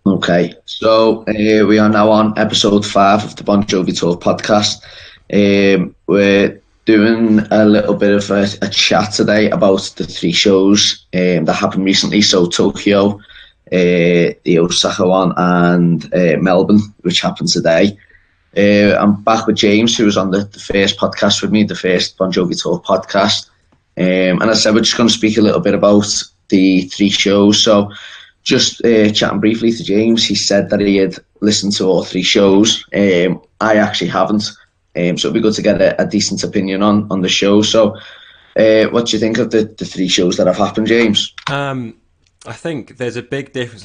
Okay, so we are now on episode 5 of the Bon Jovi Tour podcast. We're doing a little bit of a chat today about the 3 shows that happened recently. So Tokyo, the Osaka one, and Melbourne, which happened today. I'm back with James, who was on the first podcast with me, the first Bon Jovi Tour podcast. And as I said, we're just going to speak a little bit about the 3 shows. So just chatting briefly to James, he said that he had listened to all 3 shows. I actually haven't, so it'd be good to get a decent opinion on the show. So what do you think of the 3 shows that have happened, James? I think there's a big difference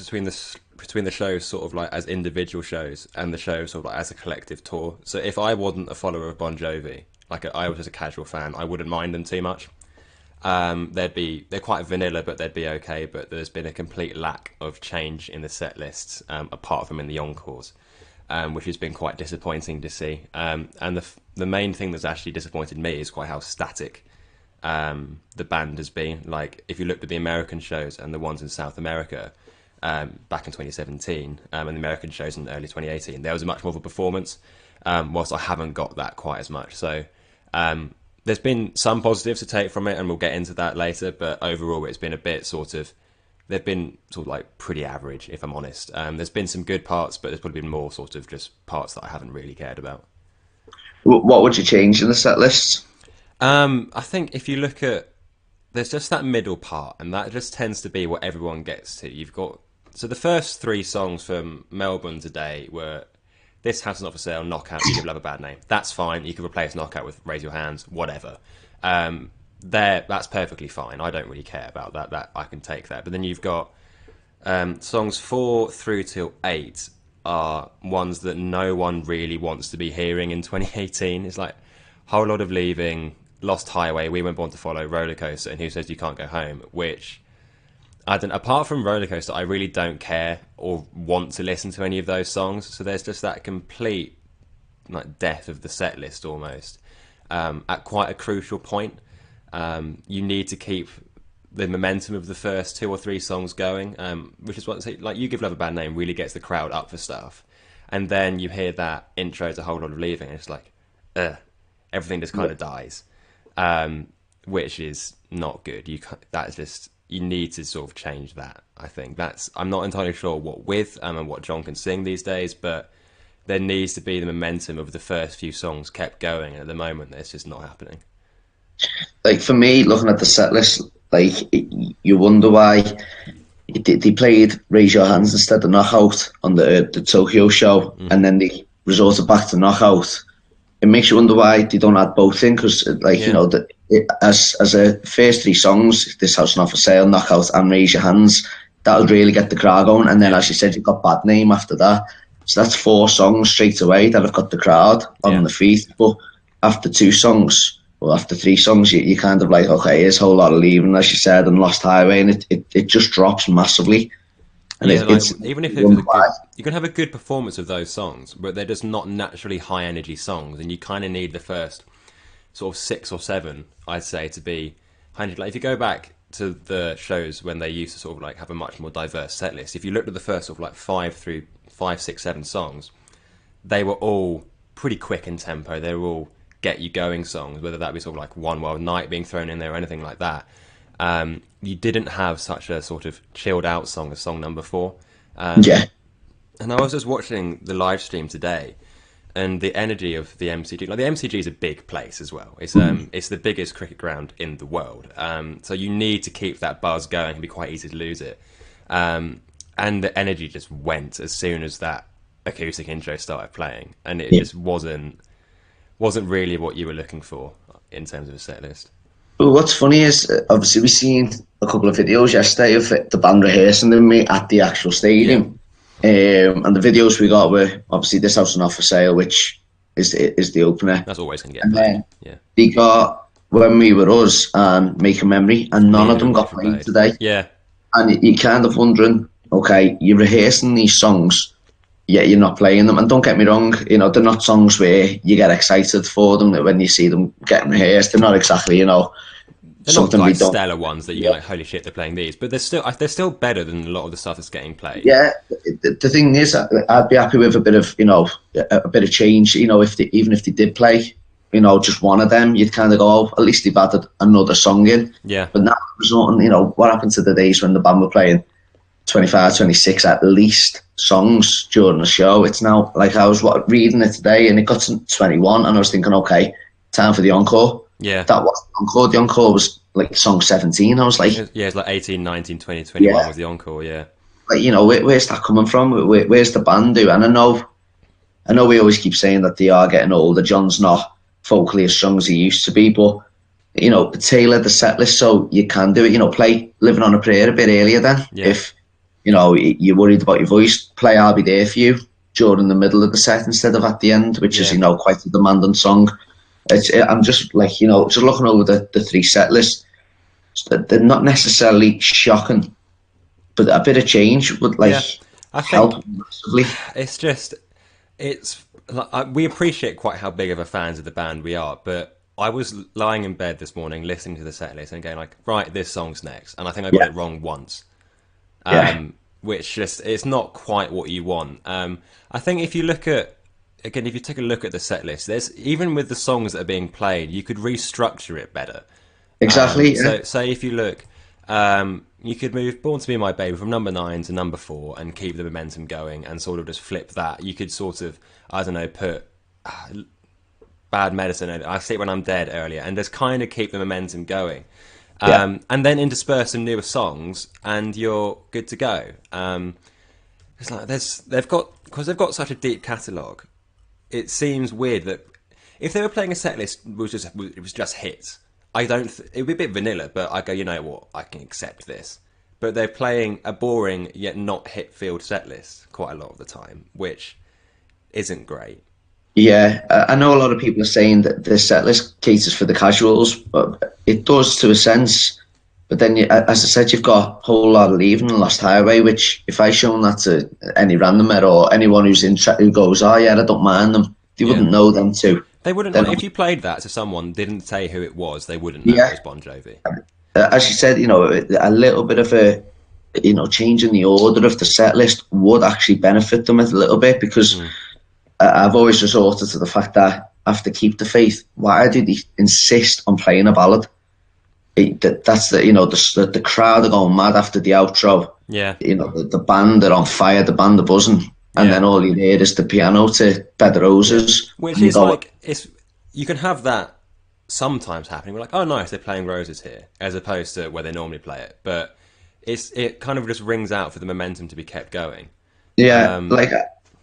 between the shows sort of like as individual shows and the shows sort of like as a collective tour. So if I wasn't a follower of Bon Jovi, I was just a casual fan, I wouldn't mind them too much. They're quite vanilla, but they'd be okay. But there's been a complete lack of change in the set lists, apart from in the encores, which has been quite disappointing to see. And the main thing that's actually disappointed me is quite how static the band has been. Like, if you looked at the American shows and the ones in South America back in 2017, and the American shows in early 2018, there was much more of a performance. Whilst I haven't got that quite as much. So there's been some positives to take from it, and we'll get into that later. But overall, it's been a bit they've been sort of like pretty average, if I'm honest. There's been some good parts, but there's probably been more sort of just parts that I haven't really cared about. What would you change in the set list? I think if you look at, there's just that middle part, and that just tends to be what everyone gets to. You've got, so the first 3 songs from Melbourne today were This House Is Not For Sale, Knockout, You Give Love a Bad Name. That's fine. You can replace Knockout with Raise Your Hands, whatever. That's perfectly fine. I don't really care about that. That I can take that. But then you've got songs 4 through till 8 are ones that no one really wants to be hearing in 2018. It's like Whole Lot of Leaving, Lost Highway, We Weren't Born to Follow, Roller Coaster, and Who Says You Can't Go Home, which apart from Roller Coaster, I really don't care or want to listen to any of those songs. So there's just that complete like death of the set list almost at quite a crucial point. You need to keep the momentum of the first 2 or 3 songs going, which is what, like, You Give Love a Bad Name really gets the crowd up for stuff, and then you hear that intro to Whole Lot of Leaving, and it's like, everything just kind of dies, which is not good. You need to sort of change that. I think I'm not entirely sure what with and what John can sing these days, but there needs to be the momentum of the first few songs kept going, and at the moment it's just not happening. Like, for me, looking at the set list, like, you wonder why they played Raise Your Hands instead of Knockout on the Tokyo show, and then they resorted back to Knockout. It makes you wonder why they don't add both in, because, like, you know, as a first 3 songs, This House Is Not For Sale, Knockout, and Raise Your Hands, that'll really get the crowd going. And then, as you said, you've got Bad Name after that. So that's 4 songs straight away that have got the crowd on the feet. But after 2 songs, or after 3 songs, you kind of like, okay, here's a Whole Lot of Leaving, as you said, and Lost Highway, and it just drops massively. And even if you can have a good performance of those songs, but they're just not naturally high energy songs, and you kind of need the first sort of 6 or 7, I'd say, to be high energy. Like, if you go back to the shows when they used to sort of like have a much more diverse set list, if you looked at the first sort of like 5, 6, 7 songs, they were all pretty quick in tempo. They were all get you going songs, whether that be sort of like One Wild Night being thrown in there or anything like that. You didn't have such a sort of chilled out song as song number 4. And I was just watching the live stream today, and the energy of the MCG, like, the MCG is a big place as well. It's the biggest cricket ground in the world. So you need to keep that buzz going. It can be quite easy to lose it. And the energy just went as soon as that acoustic intro started playing, and it just wasn't really what you were looking for in terms of a set list. Well, what's funny is, obviously, we've seen a couple of videos yesterday of the band rehearsing with me at the actual stadium. And the videos we got were, obviously, This House Is Not For Sale, which is the opener. That's always going to get and played. Then they got When We Were Us and Make a Memory, and none of them got played today. Yeah. And you're kind of wondering, okay, you're rehearsing these songs, yet you're not playing them. And don't get me wrong, you know, they're not songs where you get excited for them when you see them getting rehearsed. They're not exactly, you know, They're not something we like don't. stellar ones that you're like, holy shit, they're playing these, but they're still better than a lot of the stuff that's getting played. Yeah, the thing is, I'd be happy with a bit of a bit of change. Even if they did play, just one of them, you'd kind of go, oh, at least they've added another song in. Yeah. But now there's nothing. What happened to the days when the band were playing 25, 26 at least songs during the show? It's now like I was reading it today, and it got to 21, and I was thinking, okay, time for the encore. Yeah. That was the encore. The encore was like song 17. I was like, yeah, it's like 18, 19, 20, 21 was the encore. Yeah. Like, where's that coming from? Where's the band do? And I know we always keep saying that they are getting older. John's not vocally as strong as he used to be, but tailor the set list so you can do it. Play Living on a Prayer a bit earlier then. Yeah. If you're worried about your voice, play I'll Be There For You during the middle of the set instead of at the end, which is quite a demanding song. I'm just like just looking over the three set lists. They're not necessarily shocking, but a bit of change would help massively. It's like, we appreciate quite how big of a fans of the band we are, but I was lying in bed this morning listening to the set list and going like, right, this song's next, and I think I got it wrong once. Which it's not quite what you want. I think if you take a look at the set list, there's even with the songs that are being played, you could restructure it better. Exactly. So say if you look, you could move Born to Be My Baby from number 9 to number 4 and keep the momentum going and sort of just flip that. You could sort of, I don't know, put Bad Medicine, I See It When I'm Dead earlier, and just kind of keep the momentum going. And then intersperse some newer songs and you're good to go. It's like they've got such a deep catalogue. It seems weird that if they were playing a set list it was just hits, it would be a bit vanilla, but I go, you know what, I can accept this. But they're playing a boring yet not hit-filled set list quite a lot of the time, which isn't great. Yeah, I know a lot of people are saying that the set list caters for the casuals, but it does to a sense. But then, as I said, you've got a whole lot of Leaving and Lost Highway, which if I shown that to any randomer or anyone who goes, oh yeah, I don't mind them, they wouldn't know them too. They wouldn't know. If you played that to someone, didn't say who it was, they wouldn't know it was Bon Jovi. As you said, a little bit of a, changing the order of the set list would actually benefit them a little bit, because I've always resorted to the fact that after Keep the Faith, why do they insist on playing a ballad? That's the crowd are going mad after the outro. Yeah. The band are on fire, the band are buzzing. And then all you hear is the piano to Bed of Roses. Which is you can have that sometimes happening. We're like, oh nice, they're playing Roses here, as opposed to where they normally play it. But it kind of just rings out for the momentum to be kept going. Yeah,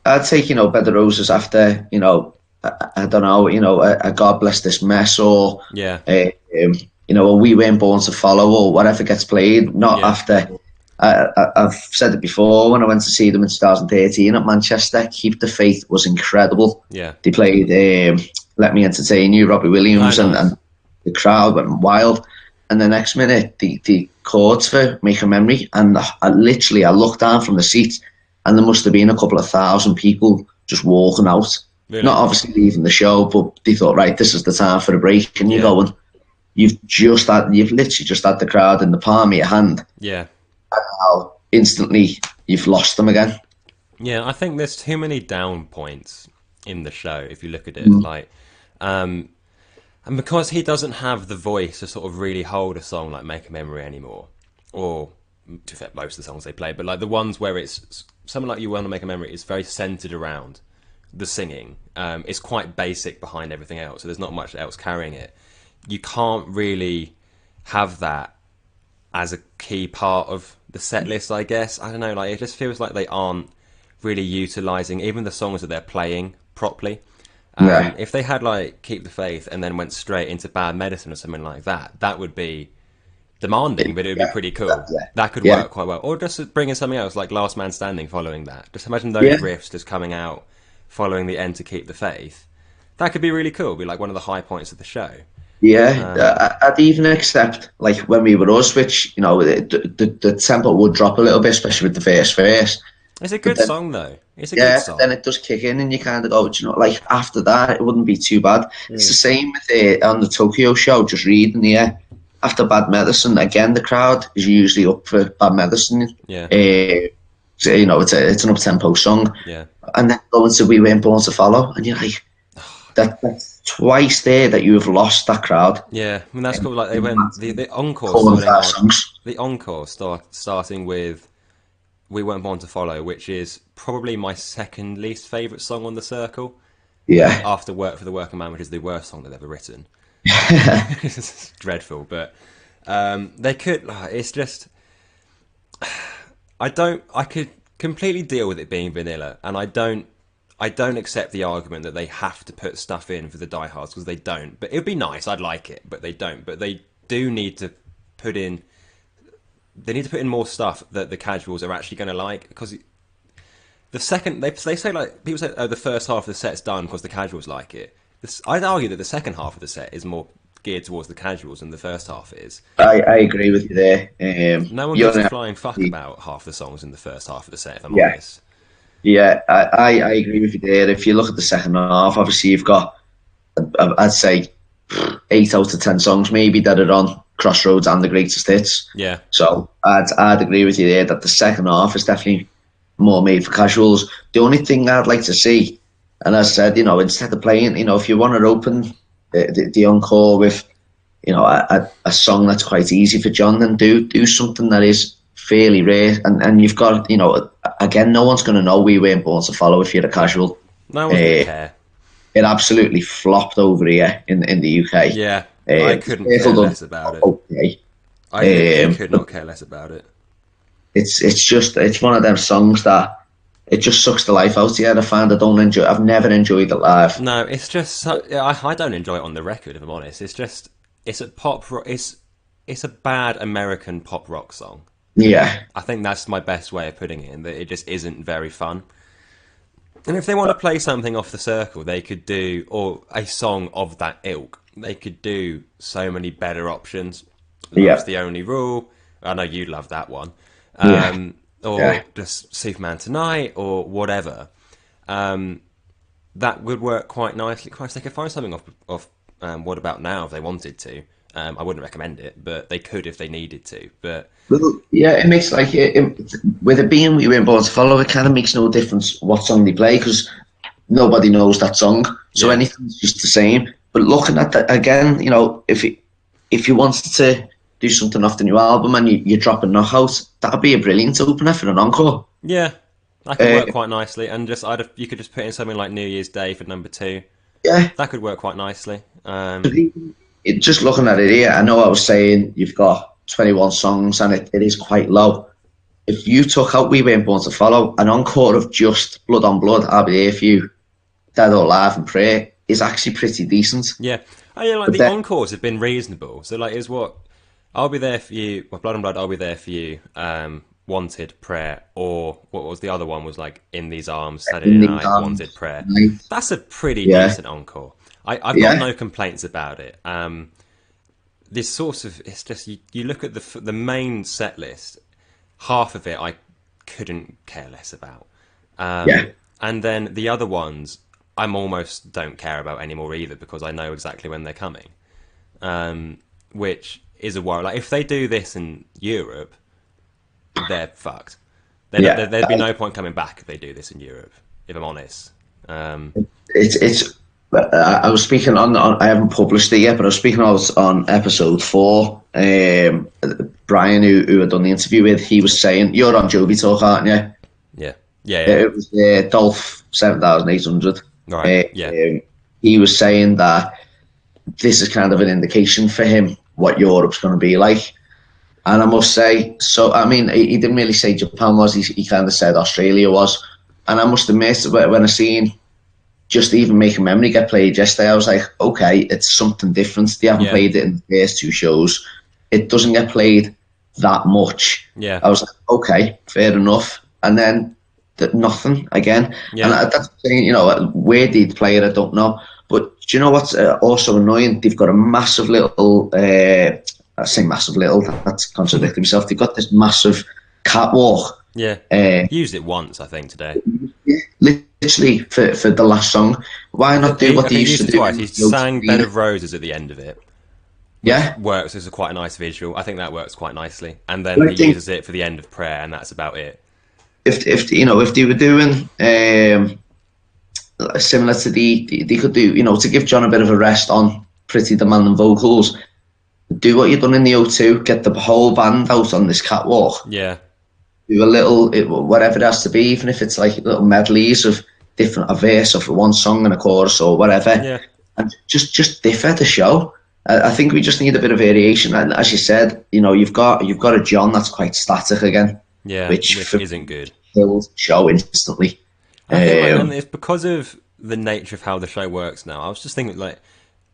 I'd take, Bed of Roses after, I don't know, a God Bless This Mess, or a We Weren't Born to Follow, or whatever gets played, not after. I've said it before, when I went to see them in 2013 at Manchester, Keep the Faith was incredible. Yeah. They played Let Me Entertain You, Robbie Williams, and the crowd went wild. And the next minute, the chords for Make a Memory, and I looked down from the seat, and there must have been a couple of thousand people just walking out. Really? Not obviously leaving the show, but they thought, right, this is the time for a break. And you're going, you've literally just had the crowd in the palm of your hand. Yeah. And now instantly you've lost them again. Yeah, I think there's too many down points in the show if you look at it. And because he doesn't have the voice to sort of really hold a song like Make a Memory anymore, or to fit most of the songs they play, but like the ones where it's something like You Want to Make a Memory is very centered around the singing. It's quite basic behind everything else, so there's not much else carrying it. You can't really have that as a key part of the set list, I guess. I don't know, it just feels like they aren't really utilising even the songs that they're playing properly. If they had Keep the Faith and then went straight into Bad Medicine or something like that, that would be demanding, but it would be pretty cool. That could work quite well. Or just bring in something else like Last Man Standing following that. Just imagine those riffs just coming out following the end to Keep the Faith. That could be really cool. Be one of the high points of the show. Yeah, I'd even accept when we were us, which the tempo would drop a little bit, especially with the first verse. It's a good song though. It's a good song. Then it does kick in, and you kind of go, after that, it wouldn't be too bad. It's the same with on the Tokyo show. Just reading after Bad Medicine, again, the crowd is usually up for Bad Medicine. Yeah. So, you know, it's an up-tempo song. Yeah. And then going to We Weren't Born to Follow, and you're like, that's twice there that you have lost that crowd. Yeah, I mean that's cool. Like they went the encore Calling starting for on songs. the encore starting with "We Weren't Born to Follow," which is probably my second least favourite song on the Circle. Yeah. After "Work for the Working Man," which is the worst song they've ever written. It's dreadful, but they could. It's just I could completely deal with it being vanilla, and I don't accept the argument that they have to put stuff in for the diehards because they don't. But it would be nice. I'd like it, but they don't. But they do need to put in. They need to put in more stuff that the casuals are actually going to like because the second they say like people say, oh, the first half of the set's done because the casuals like it. I'd argue that the second half of the set is more geared towards the casuals than the first half is. I agree with you there. No one gives a flying fuck about half the songs in the first half of the set, if I'm honest. Yeah, I agree with you there. If you look at the second half, obviously you've got, I'd say, 8 out of 10 songs maybe that are on Crossroads and the Greatest Hits. Yeah. So I'd agree with you there that the second half is definitely more made for casuals. The only thing I'd like to see, and as I said, you know, instead of playing, you know, if you want to open the encore with, you know, a song that's quite easy for John, then do something that is fairly rare, and you've got, you know, again, no one's going to know We Weren't Born to Follow if you're a casual. No one's going to care. It absolutely flopped over here in the UK. Yeah, I couldn't care less about it. Okay. I could not care less about it. It's one of them songs that it just sucks the life out of you. I've never enjoyed it live. No, it's just I don't enjoy it on the record, if I'm honest. It's a pop rock. It's a bad American pop rock song. Yeah, I think that's my best way of putting it, in that it just isn't very fun. And if they want to play something off the Circle, they could do, or a song of that ilk, they could do so many better options. That's the only rule. I know you love that one. Or just Superman Tonight, or whatever. That would work quite nicely. Christ, they could find something off What About Now if they wanted to. I wouldn't recommend it, but they could if they needed to. But yeah, it makes with it being We Weren't Born to Follow, it kind of makes no difference what song they play because nobody knows that song, so anything's just the same. But looking at that again, you know, if you wanted to do something off the new album and you drop a knockout, that'd be a brilliant opener for an encore. Yeah, that could work quite nicely, and you could just put in something like New Year's Day for number 2. Yeah, that could work quite nicely. Just looking at it here, I know I was saying you've got 21 songs and it is quite low. If you took out We Weren't Born to Follow, an encore of just Blood on Blood, I'll Be There For You, Dead or Alive and Prayer is actually pretty decent. Yeah, the encores have been reasonable. So like, is what I'll Be There For You, Blood on Blood, I'll Be There For You, Wanted, Prayer, or what was the other one, was like In These Arms, Saturday Night, Wanted, Prayer. That's a pretty decent encore. I've got no complaints about it. This sort of, it's just, you look at the main set list, half of it I couldn't care less about. And then the other ones, I'm almost don't care about anymore either, because I know exactly when they're coming. Which is a worry. Like, if they do this in Europe, they're fucked. There'd be no point coming back if they do this in Europe, if I'm honest. I was speaking on I haven't published it yet, but I was speaking on episode 4. Brian, who had done the interview with, he was saying, you're on Jovi Talk, aren't you? Yeah. It was Dolph 7800. Right. He was saying that this is kind of an indication for him what Europe's going to be like. And I must say, so I mean, he didn't really say Japan was, he kind of said Australia was. And I must admit, when I seen Just Even Make a Memory get played yesterday, I was like, okay, it's something different. They haven't played it in the first 2 shows. It doesn't get played that much. Yeah. I was like, okay, fair enough. And then nothing again. And that's saying, you know, where they'd play it, I don't know. But do you know what's also annoying? They've got a massive little, I say massive little, that's contradicting myself. They've got this massive catwalk. Yeah. Used it once, I think, today. Literally for the last song. Why not do what they used to do? Twice. He sang Bed of Roses at the end of it. which Yeah, works as quite a nice visual. I think that works quite nicely. And then but he I think uses it for the end of prayer, and that's about it. if you know if they were doing similar to they could do, to give John a bit of a rest on pretty demanding vocals, do what you've done in the O2, get the whole band out on this catwalk, Yeah, do a little whatever it has to be, even if it's like little medleys of different a verse of one song and a chorus or whatever, yeah, and just differ the show. I think we just need a bit of variation, and as you said, you've got a John that's quite static again, yeah, which which for isn't good. kills the show instantly. I think like, and Um, it's because of the nature of how the show works now. I was just thinking like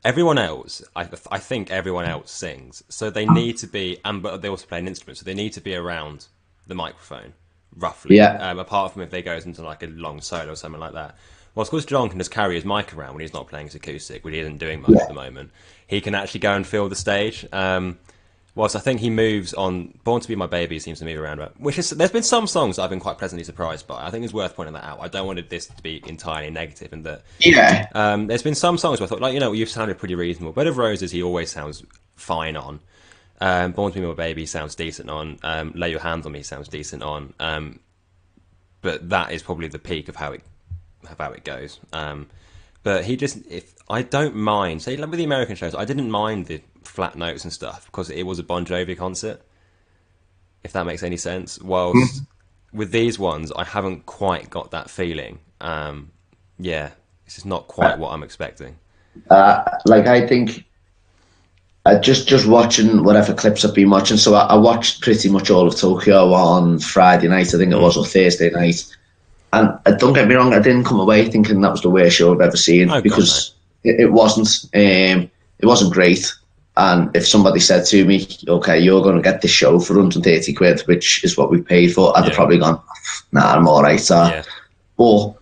everyone else, I think everyone else sings, so they need to be, and but they also play an instrument, so they need to be around the microphone roughly. yeah, Apart from if they goes into like a long solo or something like that. Well, of course, John can just carry his mic around when he's not playing his acoustic, which he isn't doing much at yeah, the moment. He can actually go and fill the stage. Whilst I think he moves on, "Born to Be My Baby" seems to move around about. Which is, there's been some songs that I've been quite pleasantly surprised by. I think it's worth pointing that out. I don't want this to be entirely negative, and that yeah. there's been some songs where I thought, like, you've sounded pretty reasonable. Bed of Roses, he always sounds fine on. Born to Be My Baby sounds decent on. Lay Your Hands on Me sounds decent on. But that is probably the peak of how it goes. But he just, if I don't mind, say like with the American shows, I didn't mind the flat notes and stuff because it was a Bon Jovi concert. If that makes any sense. Whilst with these ones, I haven't quite got that feeling. Yeah, it's just not quite what I'm expecting. Like I think just watching whatever clips I've been watching. So I watched pretty much all of Tokyo on Friday night, I think it was, or Thursday night. And don't get me wrong, I didn't come away thinking that was the worst show I've ever seen, Oh god, no. because it wasn't. It wasn't great. And if somebody said to me, "Okay, you're going to get this show for 130 quid, which is what we paid for," I'd have Yeah, probably gone, "Nah, I'm all right." yeah. But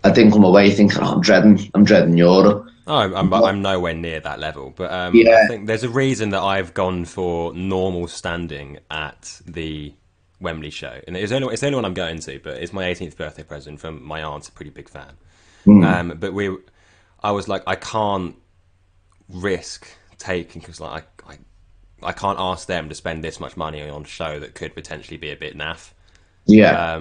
I didn't come away thinking, "Oh, I'm dreading Europe." Oh, But I'm nowhere near that level, but I yeah, think there's a reason that I've gone for normal standing at the Wembley show, and it's the only one I'm going to. But it's my 18th birthday present from my aunt's a pretty big fan. But I was like, I can't risk taking because like I can't ask them to spend this much money on a show that could potentially be a bit naff. yeah,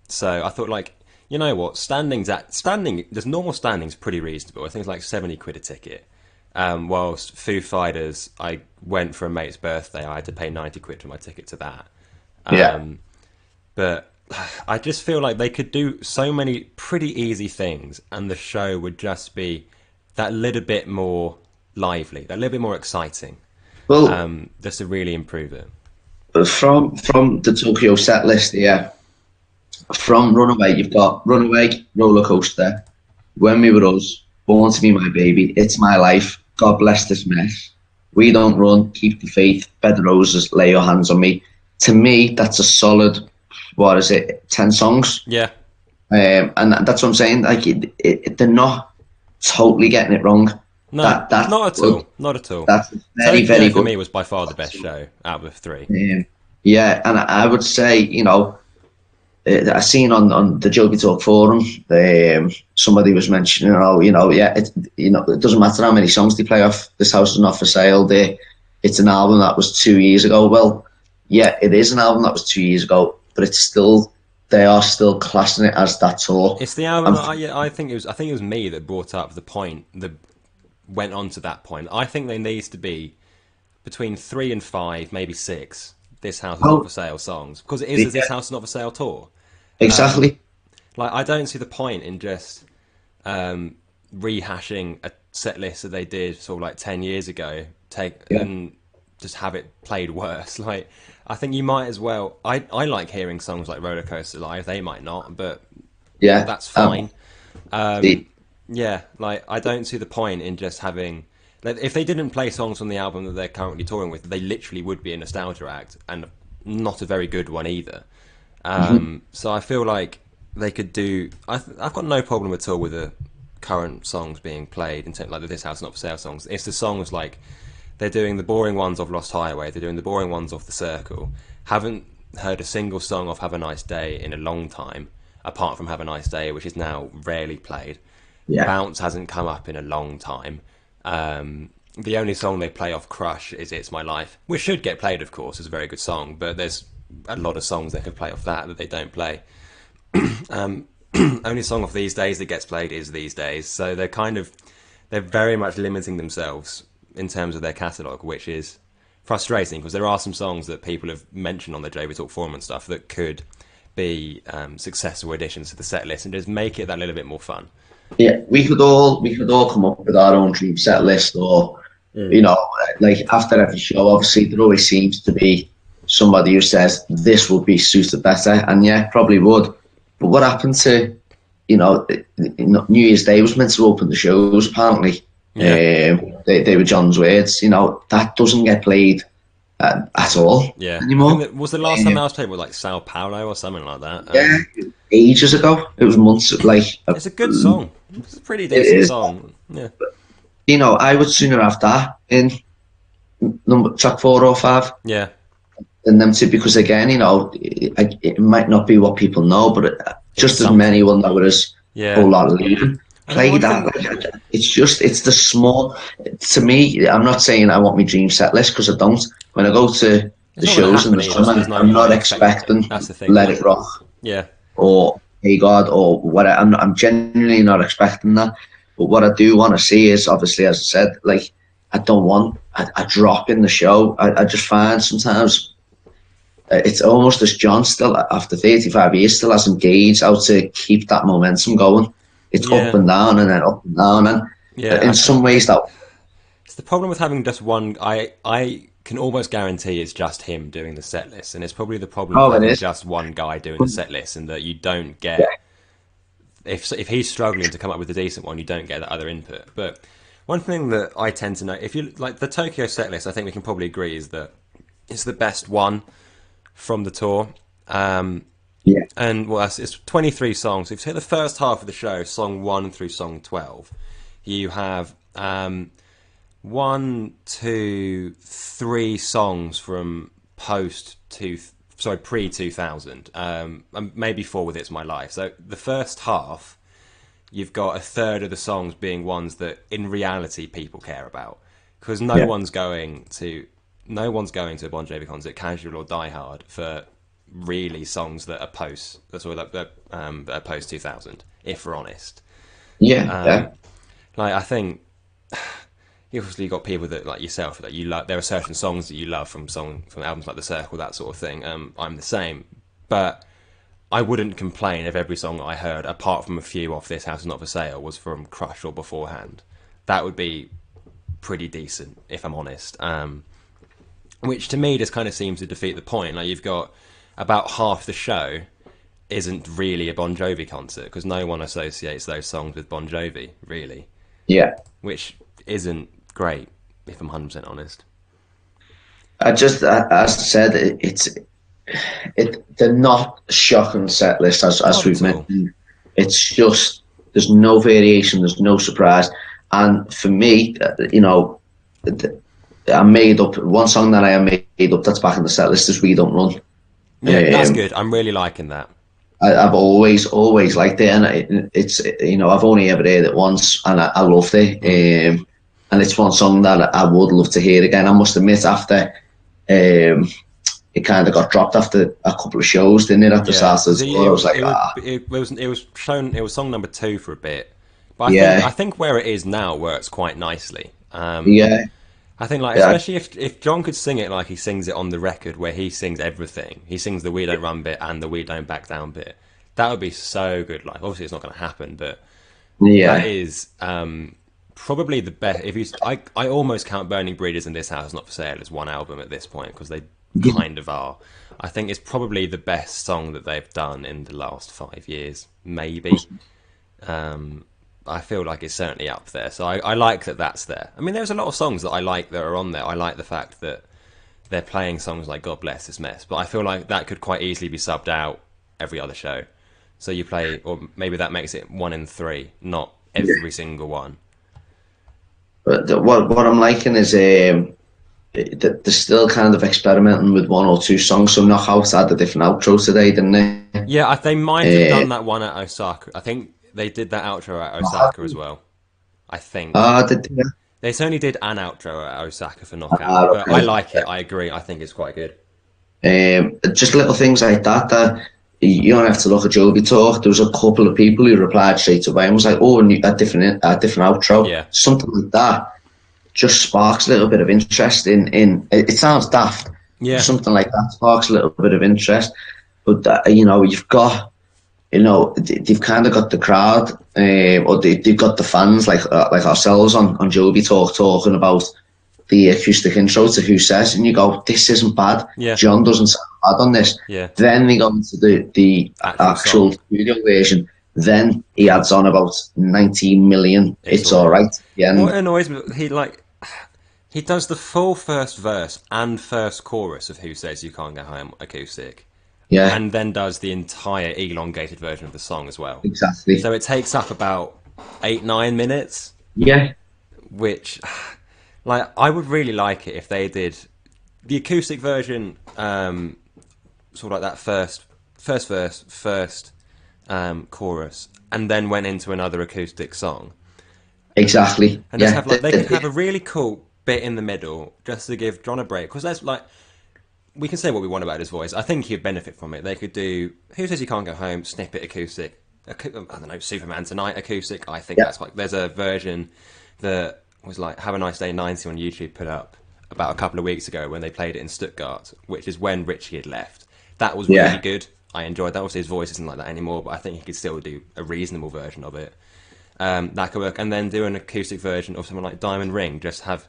So I thought, like, you know what, there's normal standing's pretty reasonable. I think it's like 70 quid a ticket. Whilst Foo Fighters, I went for a mate's birthday, I had to pay 90 quid for my ticket to that. yeah. But I just feel like they could do so many pretty easy things, and the show would just be that little bit more lively, that little bit more exciting, Well, just to really improve it. from the Tokyo set list, yeah. From Runaway, you've got Runaway, Roller Coaster, When We Were Us, Born to Be My Baby, It's My Life, God Bless This Mess, We Don't Run, Keep the Faith, Bed of Roses, Lay Your Hands on Me. To me, that's a solid, what is it, 10 songs? Yeah, And that's what I'm saying. Like, they're not totally getting it wrong. no, That's not at good. all, not at all. That's very, Tokyo very for good. me was by far the best show out of the three. Yeah, and I would say, I seen on the Jovi Talk forum, somebody was mentioning, yeah, it doesn't matter how many songs they play off. This House Is Not For Sale. It's an album that was 2 years ago. Well, yeah, it is an album that was 2 years ago, but they are still classing it as that tour. It's the album that I think it was me that brought up the point that went on to that point. I think there needs to be between 3 and 5, maybe 6. This House Is Not For Sale songs, because it is a This House Is Not For Sale tour. Exactly. Like, I don't see the point in just rehashing a set list that they did sort of like 10 years ago, and just have it played worse. Like, I think you might as well. I like hearing songs like Roller Coaster live. They might not, but Yeah, that's fine. the- Yeah, like, I don't see the point in just having. Like, if they didn't play songs from the album that they're currently touring with, they literally would be a nostalgia act, and not a very good one either. So I feel like they could do. I've got no problem at all with the current songs being played in terms like the This House Not For Sale songs. It's the songs like they're doing the boring ones of Lost Highway. They're doing the boring ones of The Circle. Haven't heard a single song of Have a Nice Day in a long time, apart from Have a Nice Day, which is now rarely played. yeah. Bounce hasn't come up in a long time. the only song they play off Crush is "It's My Life," which should get played, of course. It's a very good song, but there's a lot of songs they could play off that they don't play. Only song off These Days that gets played is These Days, so they're very much limiting themselves in terms of their catalogue, which is frustrating because there are some songs that people have mentioned on the Jovi Talk forum and stuff that could be successful additions to the set list and just make it that little bit more fun. Yeah, we could all come up with our own dream set list, or like after every show, obviously there always seems to be somebody who says this would be suited better, and yeah, probably would. But what happened to, New Year's Day was meant to open the shows apparently. Yeah. They were John's words. That doesn't get played at all anymore. Was the last time I was played with like Sao Paulo or something like that? Yeah, ages ago. It was months. It's a good song. It's a pretty decent song. Yeah. I would sooner have that in track 4 or 5. Yeah. Than them two, because again, it might not be what people know, but just as many will know it as a whole lot of leaving. Play that. It's the small. To me, I'm not saying I want my dream set list because I don't. When I go to the shows in the summer, I'm not expecting Let It Rock. Yeah. Or Hey God or whatever. I'm genuinely not expecting that. But what I do want to see is, obviously, as I said, I don't want a drop in the show. I just find sometimes it's almost as John still, after 35 years, still hasn't gauged how to keep that momentum going. It's up and down and then up and down, and in some ways that it's the problem with having just one. I can almost guarantee it's just him doing the set list, and it's probably the problem with having just one guy doing the set list, and that you don't get if he's struggling to come up with a decent one, you don't get that other input. But one thing that I tend to know, if you like the Tokyo set list, I think we can probably agree is that it's the best one from the tour. And it's 23 songs. If you take the first half of the show, song 1 through song 12, you have 1, 2, 3 songs from pre 2000, maybe 4 with It's My Life. So the first half, you've got a third of the songs being ones that in reality people care about, because no one's going to a Bon Jovi concert, casual or diehard, for really songs that are post 2000, if we're honest. I think obviously you've got people that, like yourself, that you love. There are certain songs that you love from albums like The Circle, that sort of thing. I'm the same, but I wouldn't complain if every song I heard, apart from a few off This House Is Not For Sale, was from Crush or beforehand. That would be pretty decent, if I'm honest. Which to me just kind of seems to defeat the point. Like, you've got about half the show isn't really a Bon Jovi concert, because no one associates those songs with Bon Jovi, really. Yeah. Which isn't great, if I'm 100% honest. As I said, they're not shocking set list as we've mentioned. It's just, there's no variation, there's no surprise. And for me, I made up one song that I made up that's back in the set list is We Don't Run. Yeah, that's good. I'm really liking that. I've always liked it, and it's I've only ever heard it once, and I loved it. And it's one song that I would love to hear again. I must admit, after it kind of got dropped after a couple of shows, didn't it? At the start of the tour, I was like, it was song number 2 for a bit, but I think where it is now works quite nicely. I think, especially if John could sing it like he sings it on the record, where he sings everything. He sings the We Don't Run bit and the We Don't Back Down bit. That would be so good. Like, obviously it's not going to happen, but that is probably the best. I almost count Burning Bridges and This House Is Not For Sale as one album at this point, because they kind of are. I think it's probably the best song that they've done in the last 5 years, maybe. I feel like it's certainly up there. So I like that that's there. I mean, there's a lot of songs that I like that are on there. I like the fact that they're playing songs like God Bless This Mess, but I feel like that could quite easily be subbed out every other show. So you play, or maybe that makes it 1 in 3, not every single one. But what I'm liking is they're still kind of experimenting with 1 or 2 songs. So Knockout had a different outro today, didn't they? Yeah, they might have done that one at Osaka. I think they did that outro at Osaka as well. I think. Did they? They only did an outro at Osaka for Knockout, but I Okay. like it. I agree. I think it's quite good. Just little things like that you don't have to look at Jovi talk. There was a couple of people who replied straight away and was like, "Oh, a different outro, Yeah, something like that." Just sparks a little bit of interest in. It sounds daft, but yeah, something like that sparks a little bit of interest. But you've got, they've kind of got the crowd, or they've got the fans like ourselves on Jovi talk talking about the acoustic intro to Who Says, and you go, this isn't bad. yeah, John doesn't sound bad on this. yeah. Then they go into the Actual actual song. studio version. Then he adds on about 19 million. It's It's all all right. right. At the What end. annoys me, he does the full first verse and first chorus of Who Says You Can't Get Home acoustic, Yeah, and then does the entire elongated version of the song as well. exactly. So it takes up about 8-9 minutes, Yeah, which, like, I would really like it if they did the acoustic version, sort of like that first verse, first chorus, and then went into another acoustic song, exactly. and just Yeah, have like they could have a really cool bit in the middle just to give John a break, because that's like, we can say what we want about his voice. I think he'd benefit from it. They could do Who Says You Can't Go Home, snippet acoustic, I don't know, Superman Tonight acoustic. I think yeah, that's like, there's a version that was like Have a Nice Day 90 on YouTube put up about a couple of weeks ago when they played it in Stuttgart, which is when Richie had left. That was really yeah, good. I enjoyed that. Obviously his voice isn't like that anymore, but I think he could still do a reasonable version of it. That could work. And then do an acoustic version of something like Diamond Ring. Just have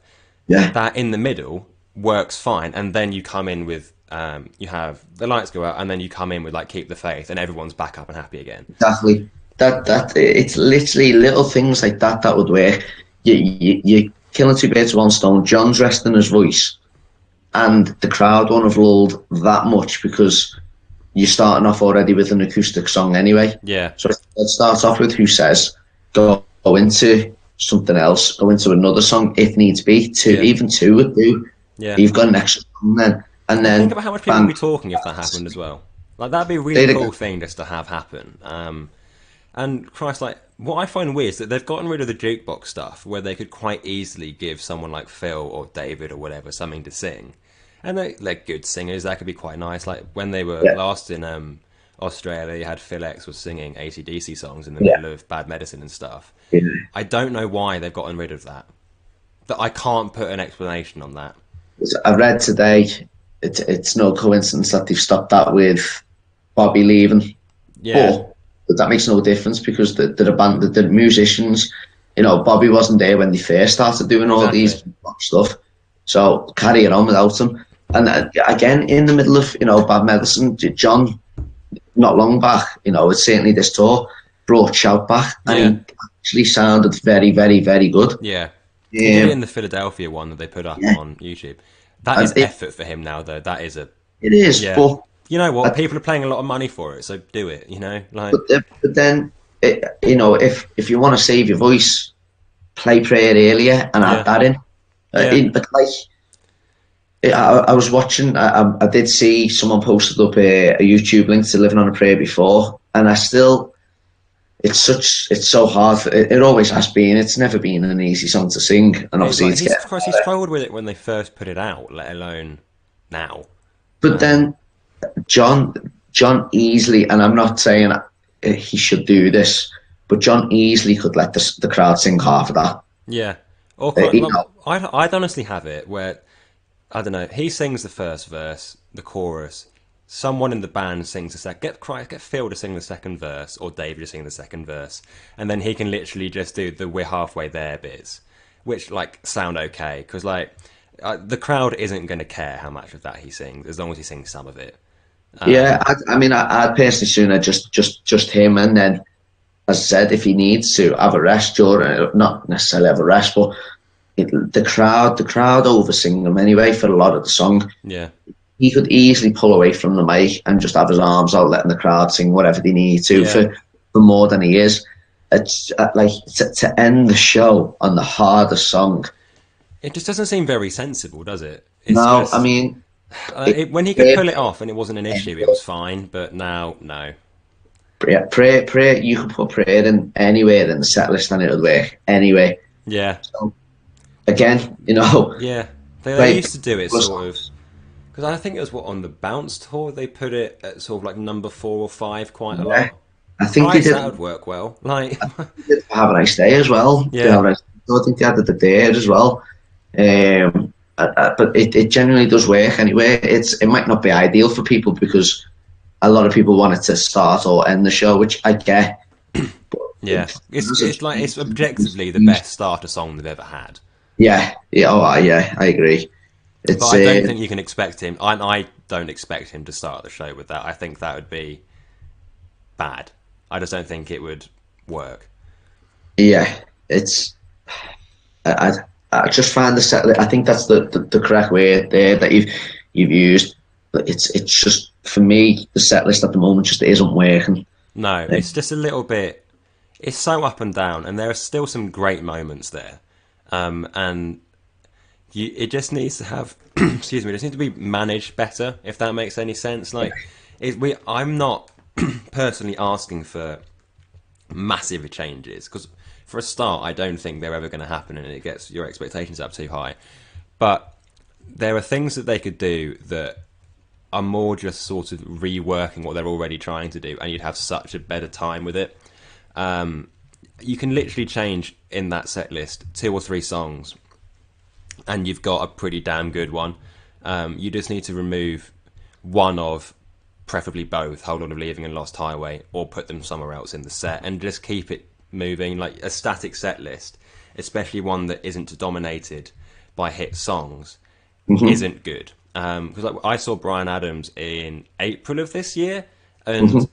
yeah. that in the middle, works fine, and then you come in with you have the lights go out, and then you come in with like Keep the Faith, and everyone's back up and happy again. Exactly. That it's literally little things like that would work. You're killing two birds with one stone. John's resting his voice, and the crowd won't have lulled that much because you're starting off already with an acoustic song anyway. Yeah, So let's start off with Who Says, go into something else, go into another song if needs be. yeah, Even two would do. yeah. You've got an extra song then, and And think then about how much people would be talking if that happened as well. Like, that'd be a really say it cool again. thing just to have happen. And Christ, like, what I find weird is that they've gotten rid of the jukebox stuff, where they could quite easily give someone like Phil or David or whatever something to sing, and they're good singers. That could be quite nice. Like when they were Yeah, last in Australia, you had Phil X was singing AC/DC songs in the yeah, middle of Bad Medicine and stuff. yeah. I don't know why they've gotten rid of that. That I can't put an explanation on that. I read today. It's no coincidence that they've stopped that with Bobby leaving. Yeah, But that makes no difference because the band, the musicians, Bobby wasn't there when they first started doing all exactly. these stuff. So carrying on without him. And again, in the middle of Bad Medicine, John, not long back, it's certainly this tour, brought Shout back, and Yeah, he actually sounded very, very, very good. yeah. He did it in Um, the Philadelphia one that they put up yeah, on YouTube. That is and effort for him now, though. That is a it is, yeah. but You know what? I, People are paying a lot of money for it, so do it. You know, like but then, if you want to save your voice, play Prayer earlier and add yeah, that in. yeah. But like, I was watching. I did see someone posted up a YouTube link to Living on a Prayer before, and I still. It's so hard. It always has been. It's never been an easy song to sing, and It's obviously like it's getting of course, he better. struggled with it when they first put it out, let alone now. But then John, John easily, and I'm not saying he should do this, but John easily could let the crowd sing half of that. Yeah. Or Uh, you know, I'd honestly have it where, I don't know, he sings the first verse, the chorus, someone in the band sings the second. Get Phil to sing the second verse, or David to sing the second verse, and then he can literally just do the "we're halfway there" bits, which like sound okay because like the crowd isn't going to care how much of that he sings as long as he sings some of it. yeah, Um, I mean, I'd personally sooner just him, and then, as I said, if he needs to have a rest, or not necessarily have a rest, but the crowd over sing him anyway for a lot of the song. yeah, He could easily pull away from the mic and just have his arms out, letting the crowd sing whatever they need to yeah. for more than he is. It's like to end the show on the hardest song. It just doesn't seem very sensible, does it? It's No, I just mean, it, when he could pull it off and it wasn't an issue, it was fine. But now, no. prayer. You could put prayer in anywhere in the set list and it would work anyway. Yeah. So again, Yeah, they like used to do it sort of because I think it was on the Bounce tour they put it at sort of like number 4 or 5 quite a yeah. lot. I think they Christ, did, that would work well. Like, Have a Nice Day as well. yeah, I think they had it there as well. But it generally does work anyway. It might not be ideal for people because a lot of people want it to start or end the show, which I get. But yeah. It's like it's objectively the huge- best starter song they've ever had. yeah, I agree. But It's I don't think you can expect him. I don't expect him to start the show with that. I think that would be bad. I just don't think it would work. yeah, it's I, I just find the set. I think that's the correct way there that you've used. But it's just for me the set list at the moment just isn't working. No, it's just a little bit. It's so up and down, and there are still some great moments there. And it just needs to have, excuse me, it just needs to be managed better, if that makes any sense. Like, I'm not personally asking for massive changes because, for a start, I don't think they're ever going to happen, and it gets your expectations up too high. But there are things that they could do that are more just sort of reworking what they're already trying to do, and you'd have such a better time with it. You can literally change in that set list 2 or 3 songs, and you've got a pretty damn good one. You just need to remove one of, preferably both, Hold On to Leaving and Lost Highway, or put them somewhere else in the set, and just keep it moving. Like a static set list, especially one that isn't dominated by hit songs, isn't good. Because like I saw Bryan Adams in April of this year, and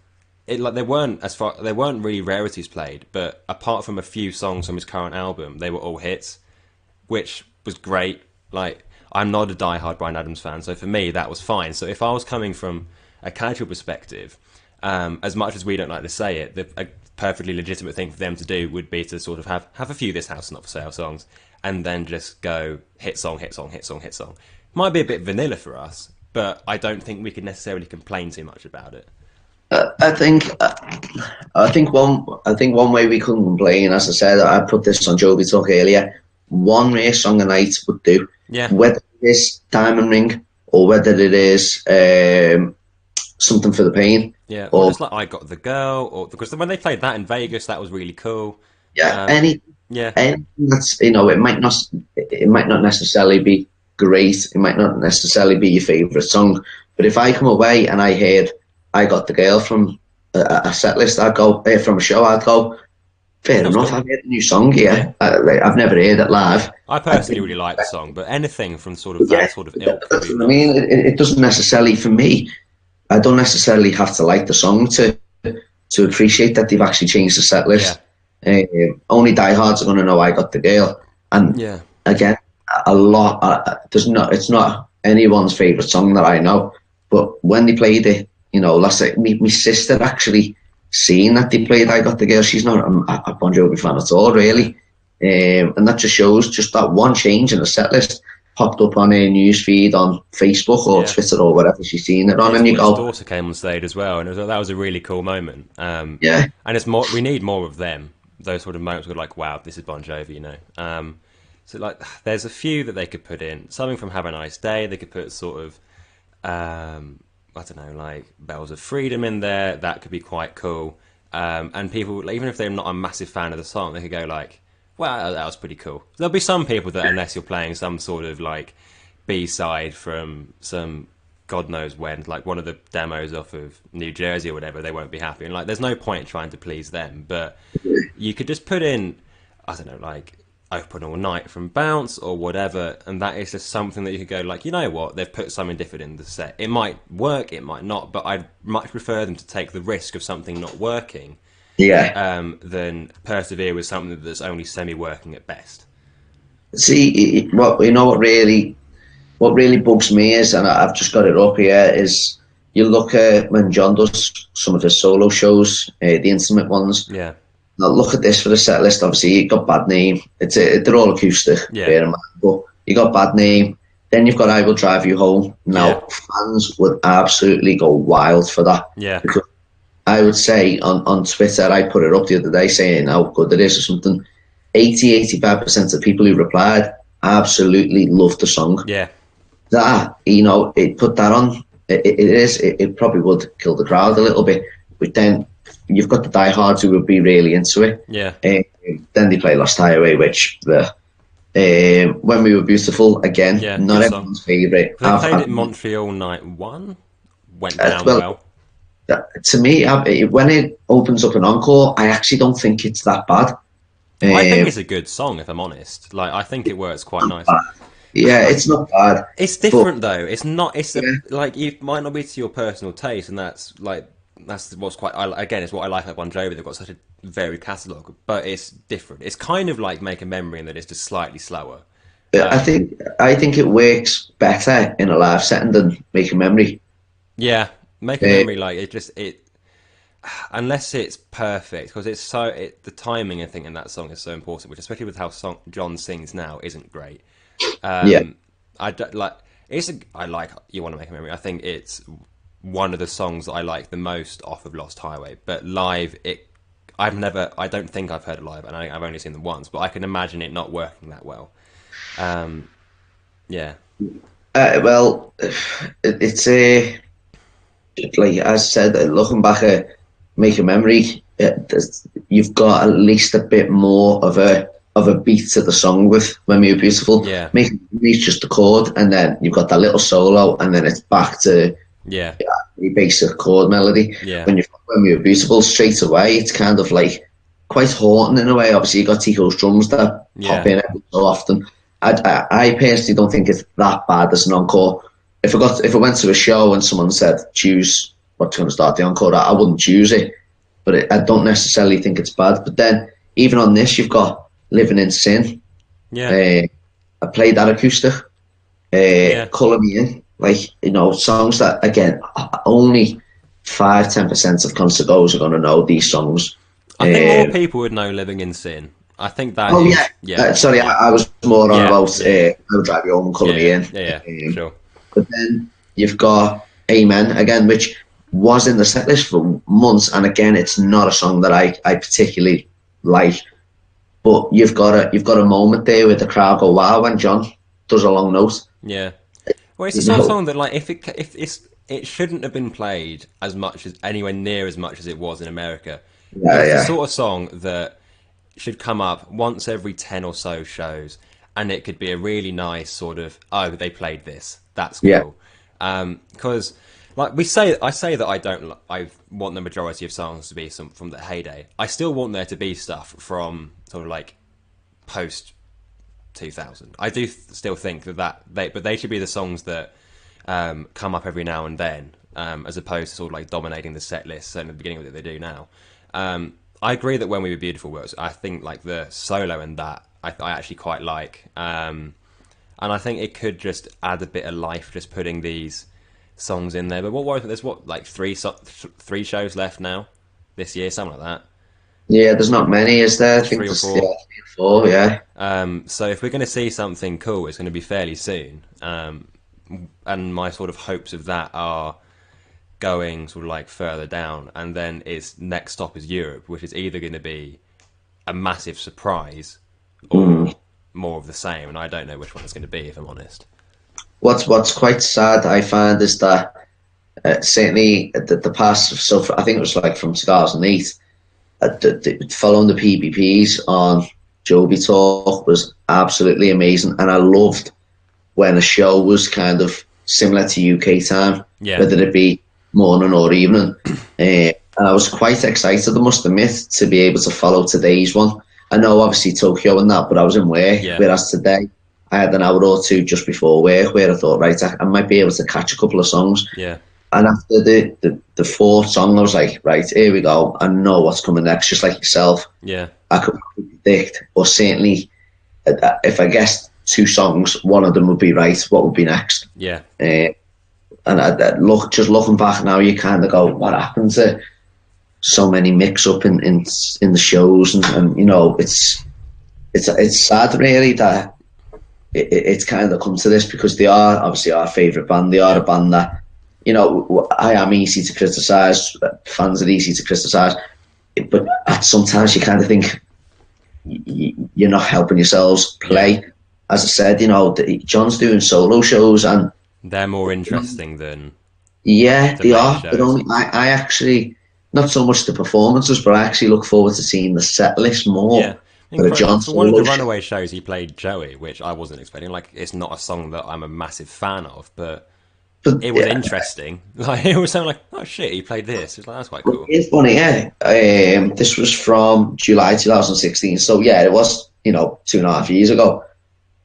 there weren't really rarities played, but apart from a few songs from his current album, they were all hits, which was great. Like, I'm not a diehard Bryan Adams fan, so for me that was fine. So if I was coming from a casual perspective, as much as we don't like to say it, a perfectly legitimate thing for them to do would be to sort of have a few This House Not For Sale songs, and then just go hit song, hit song, hit song, hit song. Might be a bit vanilla for us, but I don't think we could necessarily complain too much about it. I think one way we couldn't complain, as I said, I put this on Jovi Talk earlier. One race song a night would do. Yeah. Whether it is Diamond Ring or whether it is Something for the Pain. Yeah, or just like I Got the Girl, or because when they played that in Vegas, that was really cool. Yeah, Yeah, anything that's it might not necessarily be great. It might not necessarily be your favourite song. But if I come away and I heard I Got the Girl from a set list, I'd go from a show. I'd go, fair enough. Cool. I've heard a new song here. I've never heard it live. I personally really like the song, but anything from sort of that sort of ilk. That's what I mean. It doesn't necessarily, for me, I don't necessarily have to like the song to appreciate that they've actually changed the set list. Only diehards are going to know I Got the Girl, and again, a lot. It's not anyone's favourite song that I know, but when they played it, last night, my sister actually seen that they played I Got the Girl. She's not a Bon Jovi fan at all, really, and that just shows just that one change in the set list popped up on her news feed on Facebook or Twitter or whatever she's seen it on, and you go. His daughter came on stage as well, and that was a really cool moment. And it's more. We need more of them. Those sort of moments where like, wow, this is Bon Jovi, So like, there's a few that they could put in. Something from Have a Nice Day. They could put sort of, I don't know, like Bells of Freedom in there. That could be quite cool. And people, even if they're not a massive fan of the song, they could go like, wow, that was pretty cool. There'll be some people that, unless you're playing some sort of like B-side from some God knows when, like one of the demos off of New Jersey or whatever, they won't be happy. And like, there's no point trying to please them. But you could just put in, I don't know, like Open All Night from Bounce or whatever, and that is just something that you could go like, you know what, they've put something different in the set. It might work, it might not, but I'd much prefer them to take the risk of something not working than persevere with something that's only semi-working at best. See, what really bugs me is, and I've just got it up here, is you look at when John does some of his solo shows, the intimate ones. Yeah. Now look at this for the set list. Obviously, you got Bad Name. They're all acoustic. Yeah. But you got Bad Name. Then you've got I Will Drive You Home. Now fans would absolutely go wild for that. Yeah. Because I would say on Twitter, I put it up the other day saying how good it is or something. 85% of people who replied absolutely loved the song. Yeah. That, it put that on. It probably would kill the crowd a little bit, but then you've got the diehards who would be really into it. Yeah. Then they play Lost Highway, which When We Were Beautiful, again, Yeah, not good everyone's favourite. They played it in Montreal night one. Went down well. To me, when it opens up an encore, I actually don't think it's that bad. I think it's a good song, if I'm honest. Like, I think it works quite nice. Yeah, it's not bad. It's different though. It's not. It's like, it might not be to your personal taste, and that's what's quite. Again, it's what I like about Bon Jovi. They've got such a varied catalogue, but it's different. It's kind of like Make a Memory in that it's just slightly slower. I think it works better in a live setting than Make a Memory. Yeah, Make a Memory, like it. Unless it's perfect, because the timing I think in that song is so important, which especially with how John sings now isn't great. Yeah, I like You Want to Make a Memory. I think it's one of the songs that I like the most off of Lost Highway. But live, I don't think I've heard it live, and I've only seen them once. But I can imagine it not working that well. Yeah. Well, it's like I said, looking back at Make a Memory, you've got at least a bit more of a beat to the song with When We Were Beautiful. Yeah. Make a Memory is just a chord, and then you've got that little solo, and then it's back to the basic chord melody. Yeah. When We Were Beautiful, straight away, it's kind of like quite haunting in a way. Obviously, you got Tico's drums that pop in every so often. I personally don't think it's that bad as an encore. If I went to a show and someone said choose what's going to start the encore, I wouldn't choose it. But I don't necessarily think it's bad. But then even on this, you've got Living in Sin. Yeah. I played that acoustic. Colour Me In, songs that again only 5-10% of concert goers are going to know these songs. I think more people would know Living in Sin. I think that. Oh sorry, I was more on about I'll Drive You Home and Colour Me In. Yeah, sure. But then you've got Amen again, which was in the setlist for months, and again, it's not a song that I particularly like. But you've got a moment there where the crowd go wow when John does a long note. Yeah. Well, it's the sort of song that, like, if it shouldn't have been played as much as anywhere near as much as it was in America. It's the sort of song that should come up once every 10 or so shows, and it could be a really nice sort of, oh, they played this. That's cool. Because like I say that I want the majority of songs to be from the heyday. I still want there to be stuff from sort of like post 2000. I do still think but they should be the songs that come up every now and then, as opposed to sort of like dominating the set list and the beginning of it they do now. I agree that When We Were Beautiful works. I think like the solo and that I actually quite like. And I think it could just add a bit of life, just putting these songs in there. But there's like three shows left now this year, something like that. Yeah, there's not many, is there? I think 3 or 4. 3 or 4, yeah. So if we're going to see something cool, it's going to be fairly soon. And my sort of hopes of that are going sort of like further down, and then its next stop is Europe, which is either going to be a massive surprise or more of the same, and I don't know which one it's going to be, if I'm honest. What's quite sad, I find, is that certainly the past, so I think it was like from 2008, following the PBPs on Jovi Talk was absolutely amazing, and I loved when a show was kind of similar to UK time, whether it be morning or evening. And I was quite excited, I must admit, to be able to follow today's one. I know obviously Tokyo and that, but I was in work, whereas today I had an hour or two just before work where I thought, right, I might be able to catch a couple of songs. Yeah. And after the fourth song, I was like, right, here we go. I know what's coming next, just like yourself. Yeah. I could predict, or certainly if I guessed 2 songs, one of them would be right. What would be next? Yeah. And just looking back now, you kind of go, what happened to so many mix-up in the shows, and you know, it's sad really that it's kind of come to this, because they are obviously our favourite band. They are a band that, you know, I am easy to criticise, fans are easy to criticise, but sometimes you kind of think you're not helping yourselves play as I said, John's doing solo shows, and They're more interesting than yeah, the they main are. But shows. only I actually not so much the performances, but I actually look forward to seeing the set list Yeah. more for a John For one of the solo show. Runaway shows, he played Joey, which I wasn't expecting. Like, it's not a song that I'm a massive fan of, but But it was interesting. Like, it was something like, oh shit, he played this. It's like, that's quite cool. it's funny, yeah. This was from July 2016, so yeah, it was 2.5 years ago.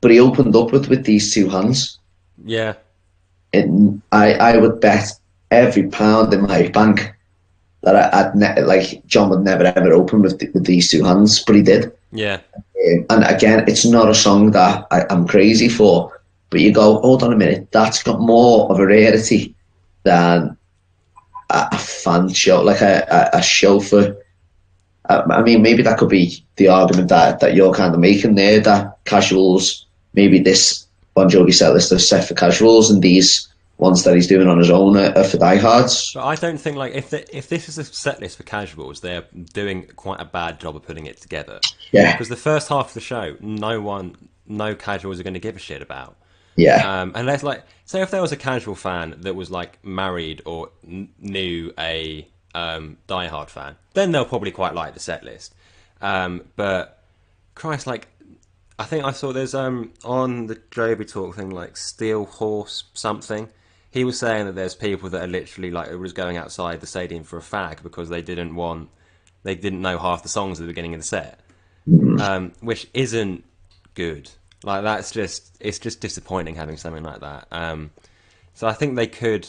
But he opened up with these two hands, Yeah, and I would bet every pound in my bank that like John would never ever open with these two hands, but he did. yeah, And again, it's not a song that I'm crazy for, but you go, hold on a minute, that's got more of a rarity than a fan show, like a show for. I mean, maybe that could be the argument that you're kind of making there, that casuals, maybe this Bon Jovi set list is set for casuals, and these ones that he's doing on his own are for diehards. but I don't think like if this is a set list for casuals, they're doing quite a bad job of putting it together. Yeah, Because the first half of the show, no casuals are going to give a shit about. yeah, Unless, like, say if there was a casual fan that was like married or knew a Die Hard fan, then they'll probably quite like the set list. But Christ, like, I think I saw there's on the Jovi Talk thing, like Steel Horse something. He was saying that there's people that are literally like was going outside the stadium for a fag because they didn't know half the songs at the beginning of the set, which isn't good. Like it's just disappointing having something like that. So I think they could,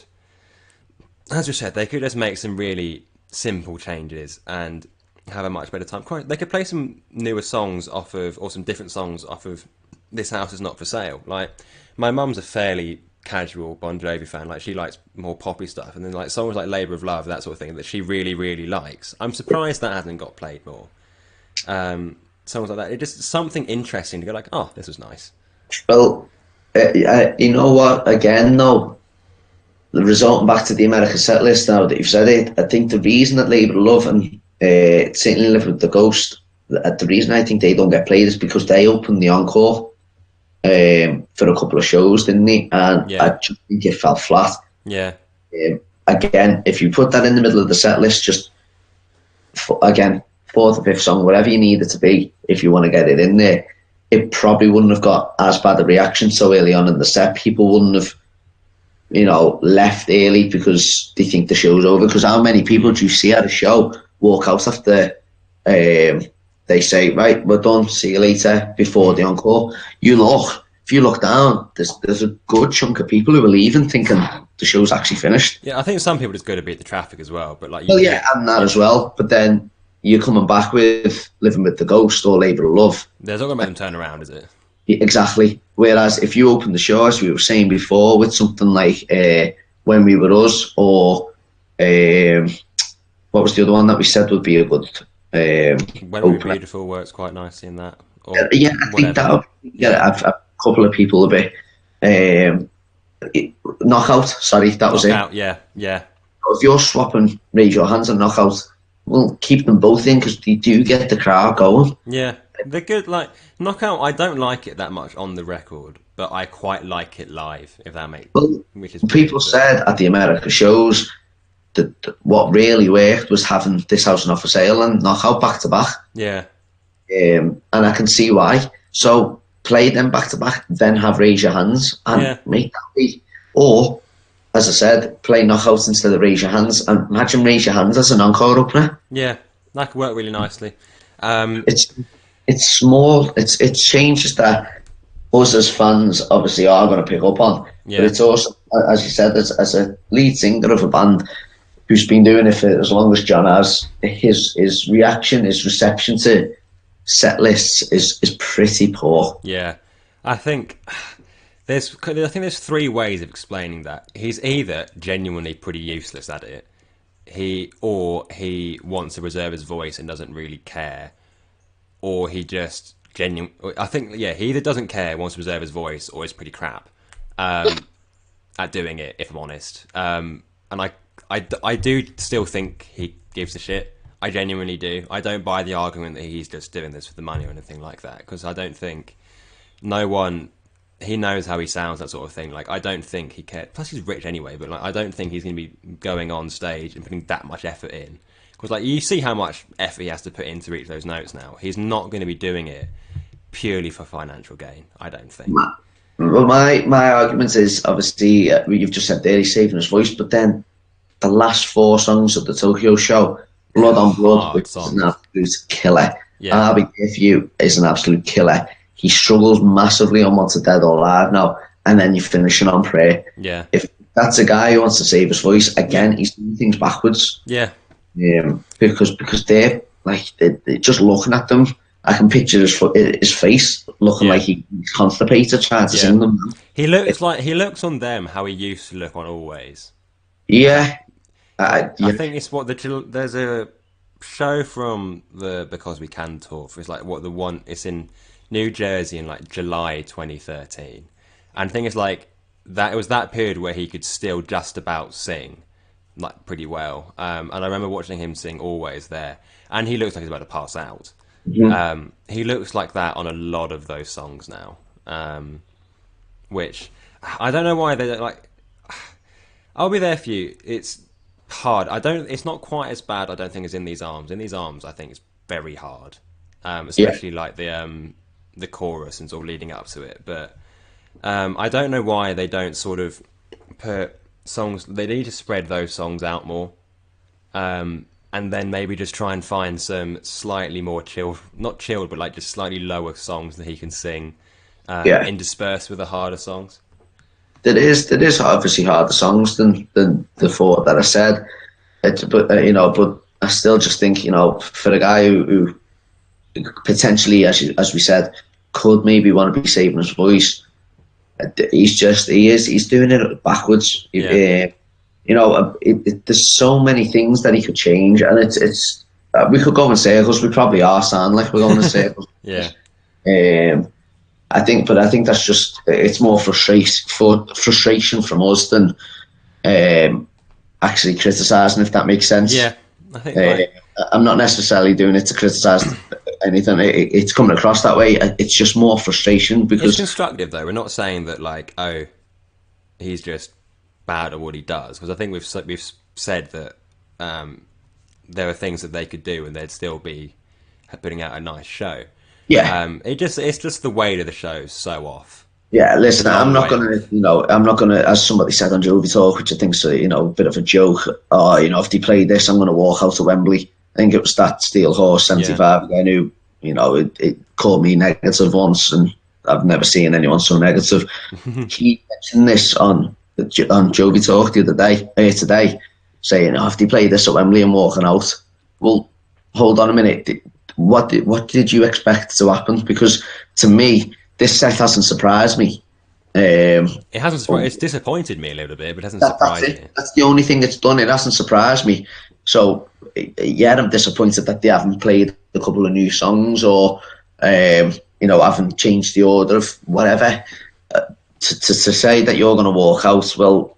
as you said, they could just make some really simple changes and have a much better time. They could play some newer songs off of, or some different songs off of This House Is Not For Sale. Like, my mum's a fairly casual Bon Jovi fan. Like, she likes more poppy stuff, and then like songs like Labour of Love, that sort of thing, that she really, really likes. I'm surprised that hasn't got played more. Songs like that. It's just something interesting to go like, oh, this was nice. Well, you know what? Again, though, resulting back to the American set list now that you've said it, I think the reason that Labour of Love and certainly Live with the Ghost, the reason I think they don't get played is because they opened the encore for a couple of shows, didn't they? And Yeah. I just think it fell flat. Yeah. Again, if you put that in the middle of the set list, just again, fourth or fifth song, whatever you need it to be, if you want to get it in there, it probably wouldn't have got as bad a reaction so early on in the set. People wouldn't have, left early because they think the show's over. Because how many people do you see at a show walk out after they say, right, we're done, see you later, before the encore? If you look down, there's a good chunk of people who are leaving thinking the show's actually finished. Yeah, I think some people just go to beat the traffic as well. But like, Well, yeah, and that as well. But then you're coming back with Living with the Ghost or Labour of Love. there's not going to make them turn around, is it? Exactly. Whereas if you open the show, as we were saying before, with something like When We Were Us, or what was the other one that we said would be a good When We Were opener? Beautiful works quite nicely in that. Or Yeah, I think whatever. a couple of people a bit. Knockout, sorry, that was it. Knockout, yeah, yeah. If you're swapping Raise Your Hands and Knockout, well, keep them both in because they do get the crowd going. Yeah, they're good. Like Knockout, I don't like it that much on the record, but I quite like it live. If that makes, Well, which is people weird, said at the America shows that what really worked was having This House Not For Sale and Knockout back to back. yeah, And I can see why. So play them back to back, then have Raise Your Hands and Yeah. make that be. Or, as I said, play Knockout instead of Raise Your Hands, and imagine Raise Your Hands as an encore opener. yeah, that could work really nicely. It's small. It's changes that us as fans obviously are going to pick up on. Yeah. But it's also, as you said, as a lead singer of a band who's been doing it for as long as John has, his reaction, his reception to set lists is pretty poor. Yeah, I think there's three ways of explaining that. He's either genuinely pretty useless at it, he wants to reserve his voice and doesn't really care, or he just I think he either doesn't care, wants to reserve his voice, or is pretty crap at doing it. If I'm honest, and I do still think he gives a shit. I genuinely do. I don't buy the argument that he's just doing this for the money or anything like that, because I don't think no one. He knows how he sounds, that sort of thing. Like, I don't think he cares. Plus, he's rich anyway. But like, I don't think he's going to be going on stage and putting that much effort in. Because like, you see how much effort he has to put in to reach those notes now. He's not going to be doing it purely for financial gain. I don't think. Well, my argument is obviously you've just said there he's saving his voice, but then the last four songs of the Tokyo show, Blood on Blood, which is an absolute killer. Yeah. I'll Be There For You is an absolute killer. He struggles massively on What's a Dead or Alive now, and then you're finishing on Prayer. Yeah. If that's a guy who wants to save his voice, again, he's doing things backwards. Yeah. Because they're like they're just looking at them. I can picture his face looking like he's constipated trying to sing them. He looks on them how he used to look on Always. Yeah. I think it's what there's a show from the Because We Can tour. It's like it's in New Jersey in like July 2013, and the thing is like that it was that period where he could still just about sing like pretty well. And I remember watching him sing Always there, and he looks like he's about to pass out. Mm-hmm. He looks like that on a lot of those songs now, which I don't know why they don't like. I'll Be There For You. It's hard. It's not quite as bad, I don't think, as In These Arms. In These Arms, I think it's very hard, especially like the chorus and sort of leading up to it. But I don't know why they don't sort of put songs. They need to spread those songs out more, and then maybe just try and find some slightly more chilled, not chilled, but like just slightly lower songs that he can sing, interspersed with the harder songs. There is obviously harder songs than the four that I said, but I still just think for a guy who potentially, as we said, could maybe want to be saving his voice, he's doing it backwards. There's so many things that he could change, and it's we could go in circles. We probably are sound like we're going in circles. Yeah. I think that's just it's more frustration from us than actually criticising, if that makes sense. Yeah, I think I'm not necessarily doing it to criticise anything. It's coming across that way. It's just more frustration because it's constructive though. We're not saying that like he's just bad at what he does, because I think we've said that there are things that they could do and they'd still be putting out a nice show. Yeah. It's just the weight of the show is so off. Yeah, listen, I'm not gonna, as somebody said on Jovi Talk, which I think's a bit of a joke. If they play this, I'm gonna walk out of Wembley. I think it was that Steel Horse 75 again who, it called me negative once, and I've never seen anyone so negative. He mentioned this on Jovi Talk the other day, today, saying if they play this at Wembley and walking out, well, hold on a minute. What did you expect to happen? Because to me, this set hasn't surprised me. It hasn't surprised. It's disappointed me a little bit, but it hasn't surprised me. That's the only thing it's done. It hasn't surprised me. So yeah, I'm disappointed that they haven't played a couple of new songs or haven't changed the order of whatever. To say that you're going to walk out, well,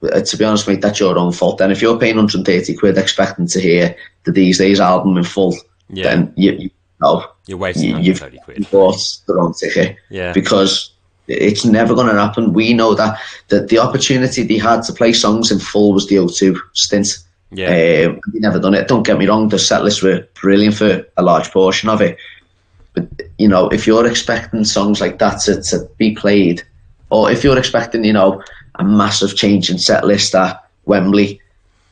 to be honest, mate, that's your own fault. Then if you're paying 130 quid expecting to hear the These Days album in full. Yeah. Then you're wasting 130 quid. You've bought the wrong ticket. Yeah. Because it's never going to happen. We know that the opportunity they had to play songs in full was the O2 stint. Yeah. They never done it. Don't get me wrong, the set lists were brilliant for a large portion of it. But, if you're expecting songs like that to be played, or if you're expecting, a massive change in set list at Wembley,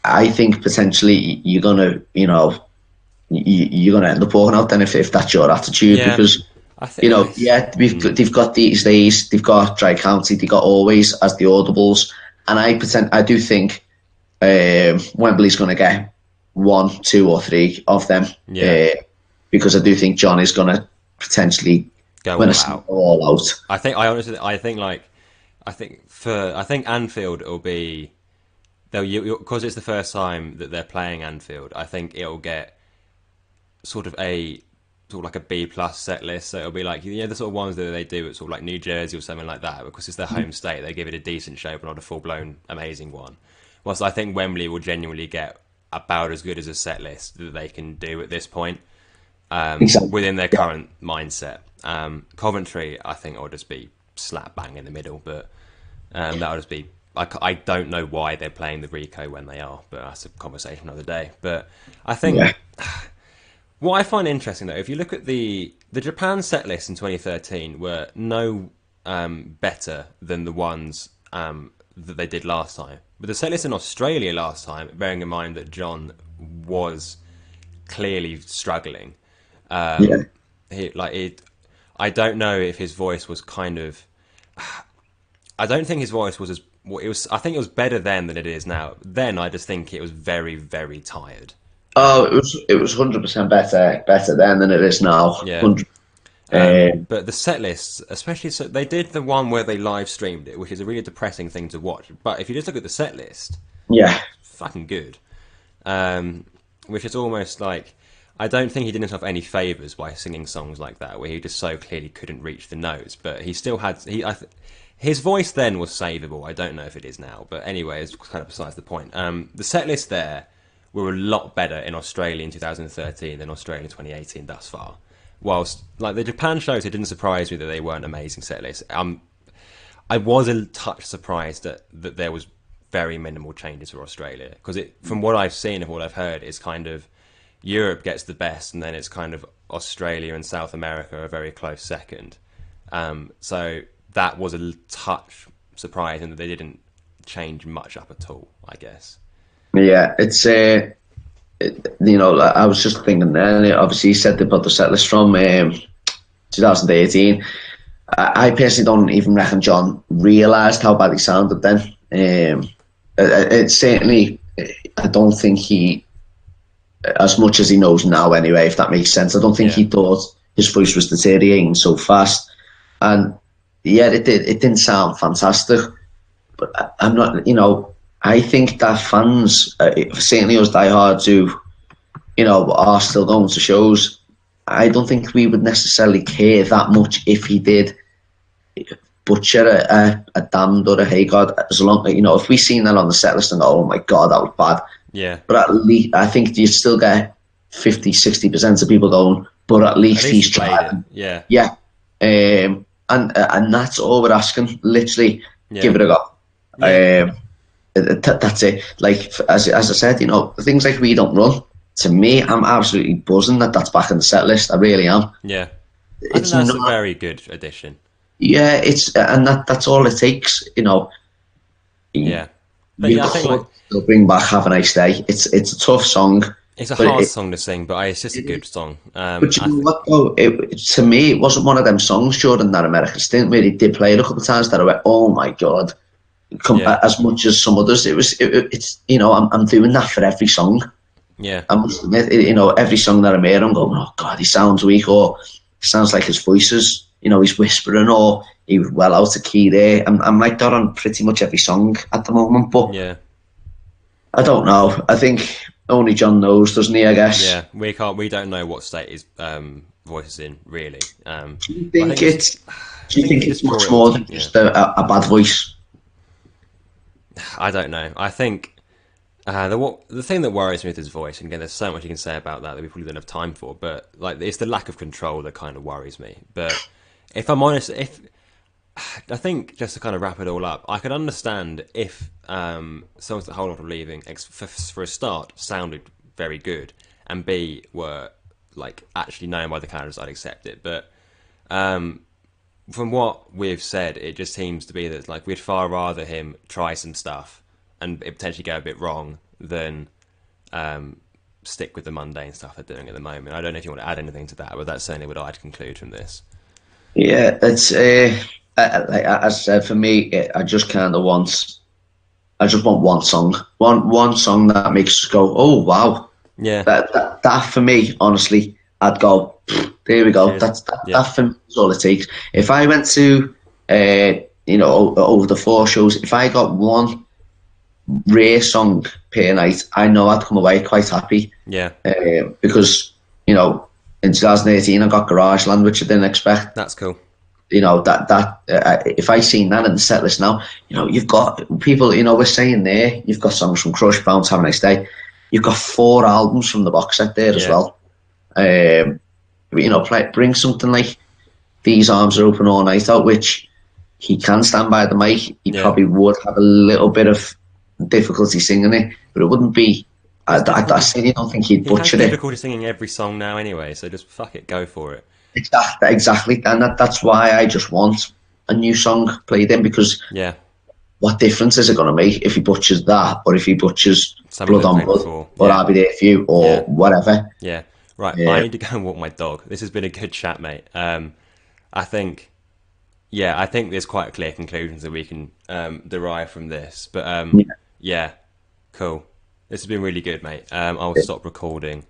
I think potentially you're going to, you're going to end up walking out then if that's your attitude, because I think they've got These Days, they've got Dry County, they've got Always as the audibles, and I do think Wembley's going to get 1, 2 or 3 of them, because I do think John is going to potentially go all out. I think Anfield will be, because it's the first time that they're playing Anfield. I think it'll get sort of like a B+ set list, so it'll be like the sort of ones that they do at sort of like New Jersey or something like that, because it's their home state. They give it a decent show, but not a full-blown amazing one. Whilst I think Wembley will genuinely get about as good as a set list that they can do at this point, within their current mindset. Coventry, I think, will just be slap bang in the middle, but that'll just be. I don't know why they're playing the Rico when they are, but that's a conversation another day. But I think what I find interesting, though, if you look at the Japan set list in 2013 were no better than the ones that they did last time. But the set list in Australia last time, bearing in mind that John was clearly struggling, I don't know if his voice was kind of. I don't think his voice was as. It was. I think it was better then than it is now. Then I just think it was very, very tired. Oh, it was 100% better then than it is now. Yeah. But the set lists, especially, so they did the one where they live streamed it, which is a really depressing thing to watch. But if you just look at the set list, fucking good. Which is almost like, I don't think he did himself any favors by singing songs like that, where he just so clearly couldn't reach the notes. But he still had his voice then was savable. I don't know if it is now, but anyway, it's kind of besides the point. The set list there were a lot better in Australia in 2013 than Australia in 2018 thus far. Whilst, like, the Japan shows, it didn't surprise me that they weren't amazing set lists. I was a touch surprised that there was very minimal changes for Australia, because from what I've seen and what I've heard, it's kind of Europe gets the best, and then it's kind of Australia and South America are a very close second. So that was a touch surprising that they didn't change much up at all, I guess. Yeah, it's I was just thinking then. Obviously, you said they put the set list from 2018. I personally don't even reckon John realised how bad he sounded then. It certainly, I don't think he, as much as he knows now anyway, if that makes sense. I don't think he thought his voice was deteriorating so fast. And yeah, it did. It didn't sound fantastic, but I'm not. I think that fans, certainly us diehards who, are still going to shows, I don't think we would necessarily care that much if he did butcher a Damned or a Hey God, as long, if we seen that on the set list and go, oh my God, that was bad. Yeah. But at least, I think you still get 50-60% of people going, but at least he's tried. Yeah. Yeah. And that's all we're asking. Literally, give it a go. Yeah. That's it. Like, as I said, things like We Don't Run, to me, I'm absolutely buzzing that that's back in the set list. I really am. Yeah. I think that's a very good addition. Yeah, and that's all it takes, Yeah. But you could still bring back Have a Nice Day. It's a tough song. It's a hard song to sing, but it's just a good song. But you know what, though? To me, it wasn't one of them songs during that American stint where he did play it a couple of times that I went, oh my God. As much as some others, it's I'm doing that for every song. Yeah, I must admit, every song that I'm hearing, I'm going, oh God, he sounds weak, or sounds like his voice is, he's whispering, or he was well out of key there. I'm like that on pretty much every song at the moment, but yeah, I don't know. I think only John knows, doesn't he? I guess. Yeah, we don't know what state his voice is in, really. Do you think it's much more than just a bad voice? I don't know. I think the thing that worries me with his voice, and again, there's so much you can say about that we probably don't have time for, but like, it's the lack of control that kind of worries me. But if I'm honest, I think, just to kind of wrap it all up, I could understand if songs that Hold On From Leaving, for a start, sounded very good, and B, were like actually known by the characters, I'd accept it. But from what we've said, it just seems to be that, like, we'd far rather him try some stuff and it potentially go a bit wrong than stick with the mundane stuff they're doing at the moment. I don't know if you want to add anything to that, but that's certainly what I'd conclude from this. Yeah, it's like I said, for me, I just kind of want one song, one song that makes us go, oh wow, yeah. That for me, honestly, I'd go, there we go. Cheers. That for me is all it takes. If I went to, over the 4 shows, if I got one rare song per night, I know I'd come away quite happy. Yeah. Because in 2018 I got Garageland, which I didn't expect. That's cool. If I seen that in the set list now, you've got people, we're saying there, you've got songs from Crush, Bounce, Have a Nice Day. You've got 4 albums from the box set there as well. Bring something like These Arms Are Open All Night Out, which he can stand by the mic. He Yeah. probably would have a little bit of difficulty singing it, but it wouldn't be. I certainly don't think he'd He has butcher it. difficulty singing every song now anyway, so just fuck it, go for it. Exactly, and that's why I just want a new song played in, because Yeah. what difference is it going to make if he butchers that, or if he butchers Something Blood that on came Blood, before. or Yeah. I'll Be There For You, or Yeah. whatever. Yeah. Right, I Yeah, need to go and walk my dog. This has been a good chat, mate. I think, yeah, I think there's quite clear conclusions that we can derive from this. But yeah, yeah, cool. This has been really good, mate. I'll stop recording.